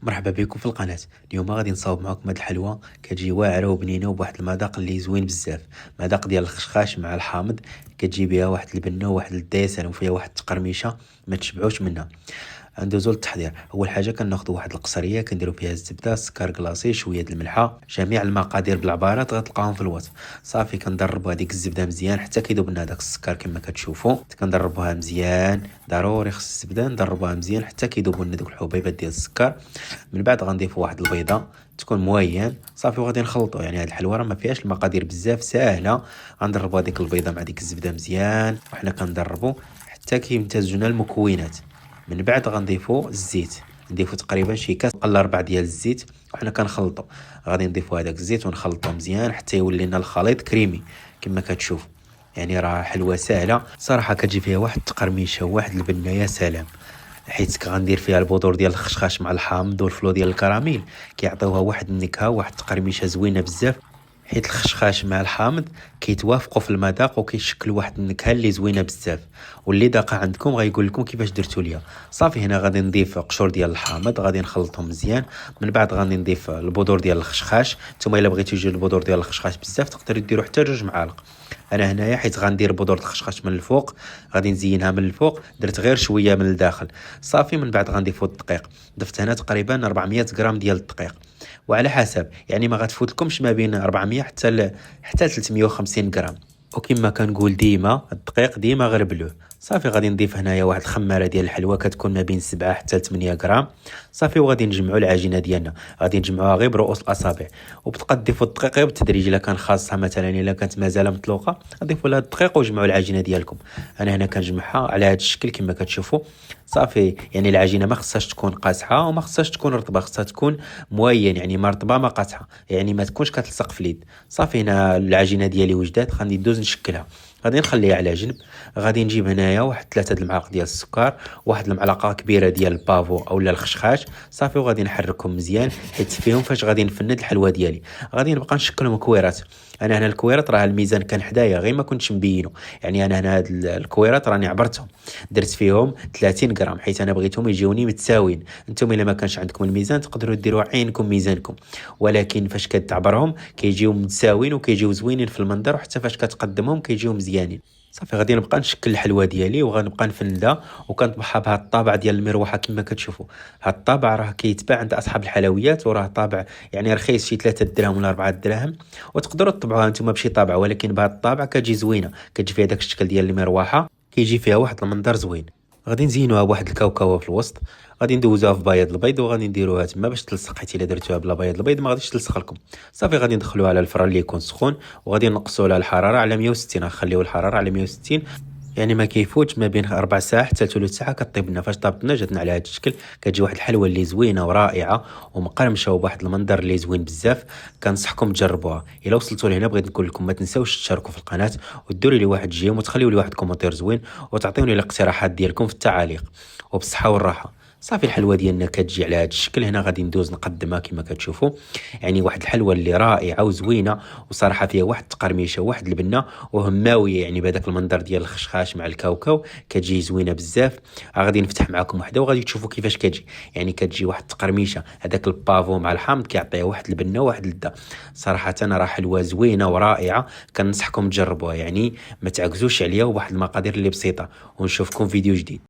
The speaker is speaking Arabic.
مرحبا بكم في القناة. اليوم غادي نصاوب معكم هاد الحلوى كتجي واعرة وبنينة وبواحد المذاق اللي زوين بزاف. مذاق ديال الخشخاش مع الحامض، كتجي بها واحد البنة وواحد الديسان وفيها واحد التقرميشة ما تشبعوش منها. ندوزو للتحضير. اول حاجه كناخذوا واحد القصريه كنديروا فيها الزبده، السكر كلاصي، شويه د الملحه. جميع المقادير بالعبارات غتلقاهم في الوصف. صافي كنضربوا هذيك الزبده مزيان حتى كيذوب لنا داك السكر كما كتشوفوا. كنضربوها مزيان، ضروري خص الزبده نضربوها مزيان حتى كيذوبوا لنا دوك الحبيبات ديال السكر. من بعد غنضيفوا واحد البيضه تكون موين صافي وغادي نخلطوا. يعني هاد الحلوه راه ما فيهاش المقادير بزاف، ساهله. غنضربوا هذيك البيضه مع ديك الزبده مزيان وحنا كنضربوا حتى كيمتزجوا لنا المكونات. من بعد غنضيفوا الزيت، نضيفوا تقريبا شي كاس الا ربع ديال الزيت وحنا كنخلطوا. غادي نضيفوا هذاك الزيت ونخلطوا مزيان حتى يولي لنا الخليط كريمي كما كتشوف. يعني راه حلوه سهله صراحه، كتجي فيها واحد التقرميشه وواحد البنه يا سلام. حيت غندير فيها البذور ديال الخشخاش مع الحامض والفلو ديال الكراميل، كيعطيوها واحد النكهه واحد التقرميشه زوينه بزاف. حيت الخشخاش مع الحامض كيتوافقوا في المذاق وكيشكلوا واحد النكهه اللي زوينه بزاف. واللي داقه عندكم غيقول لكم كيفاش درتوا ليا. صافي هنا غادي نضيف قشور ديال الحامض، غادي نخلطهم مزيان. من بعد غادي نضيف البذور ديال الخشخاش. نتوما الا بغيتو يجي البذور ديال الخشخاش بزاف تقدروا ديروا حتى 2 معالق. انا هنايا حيت غندير بذور الخشخاش من الفوق، غادي نزينها من الفوق، درت غير شويه من الداخل. صافي من بعد غنضيفوا الدقيق. ضفت هنا تقريبا 400 غرام ديال الدقيق، وعلى حسب يعني ما غتفوتلكمش ما بين 400 حتى 350 غرام. وكما كنقول ديما الدقيق ديما غربلوه. صافي غادي نضيف هنايا واحد الخماره ديال الحلوى كتكون ما بين 7 حتى 8 غرام. صافي وغادي نجمعوا العجينه ديالنا، غادي نجمعوها غير برؤوس الاصابع. وبتبقى تضيفوا الدقيق غير بالتدريج. الا كان خاصها مثلا الا كانت مازال مطلوقه ضيفوا لها الدقيق وجمعوا العجينه ديالكم. انا هنا كنجمعها على هذا الشكل كما كتشوفوا. صافي يعني العجينه ما خصهاش تكون قاصحه وما خصهاش تكون رطبه، خصها تكون موين يعني ما رطبه ما قاصحه، يعني ما تكونش كتلصق في اليد. صافي هنا العجينه ديالي وجدات، غادي ندوز نشكلها. غادي نخليها على جنب. غادي نجيب هنايا واحد 3 المعالق ديال السكر، واحد المعلقه كبيره ديال البافو اولا الخشخاش. صافي وغادي نحركهم مزيان حيت فيهم فاش غادي نفند الحلوه ديالي. غادي نبقى نشكلهم كويرات. انا هنا الكويرات راه الميزان كان حدايا غير ما كنتش مبينه. يعني انا هنا هاد الكويرات راني عبرتهم، درت فيهم 30 غرام حيت انا بغيتهم يجيوني متساويين. انتم الا ما كانش عندكم الميزان تقدروا ديروا عينكم ميزانكم، ولكن فاش كتعبرهم كيجيو متساويين وكيجيو زوينين في المنظر، وحتى فاش كتقدمهم كيجيو مزيانين. صافي غادي نبقى نشكل الحلوه ديالي وغنبقى نفندها وكنطبخها بهذا الطابع ديال المروحه كما كتشوفوا. هذا الطابع راه كيتباع عند اصحاب الحلويات وراه طابع يعني رخيص، شي 3 دراهم ولا 4 دراهم. وتقدروا تطبعوها نتوما بشي طابع، ولكن بهذا الطابع كتجي زوينه، كتجي فيها داك الشكل ديال المروحه، كيجي فيها واحد المنظر زوين. غادي نزينوها بواحد الكاوكاو في الوسط. غادي ندوزوها في بياض البيض وغادي نديروها تما باش تلصق، حيت الا درتوها بلا بياض البيض ما غاديش تلصق لكم. صافي غادي ندخلوها على الفران اللي يكون سخون وغادي نقصوا على الحراره على 160. غنخليو الحراره على 160، يعني ما كيفوتش ما بين 4 ساعات حتى 3 ساعه كطيب لنا. فاش طابت لنا جاتنا على هذا الشكل، كتجي واحد الحلوه اللي زوينه ورائعه ومقرمشه وبواحد المنظر اللي زوين بزاف. كنصحكم تجربوها. الا وصلتوا لهنا بغيت نقول لكم ما تنساوش تشاركوا في القناه وديروا لي واحد جيم وتخليوا لي واحد كومونتير زوين وتعطيوني الاقتراحات ديالكم في التعاليق. وبالصحه والراحه. صافي الحلوه ديالنا كتجي على هذا الشكل. هنا غادي ندوز نقدمها كما كتشوفوا. يعني واحد الحلوه اللي رائعه وزوينه، وصراحه فيها واحد التقرميشه وواحد البنه وهماويه، يعني بهذاك المنظر ديال الخشخاش مع الكاوكاو كتجي زوينه بزاف. غادي نفتح معكم وحده وغادي تشوفوا كيفاش كتجي. يعني كتجي واحد التقرميشه، هذاك البافو مع الحامض كيعطيها واحد البنه وواحد اللذه. صراحه راه حلوه زوينه ورائعه، كنصحكم تجربوها. يعني ما تعكزوش عليها وبواحد المقادير اللي بسيطه. ونشوفكم فيديو جديد.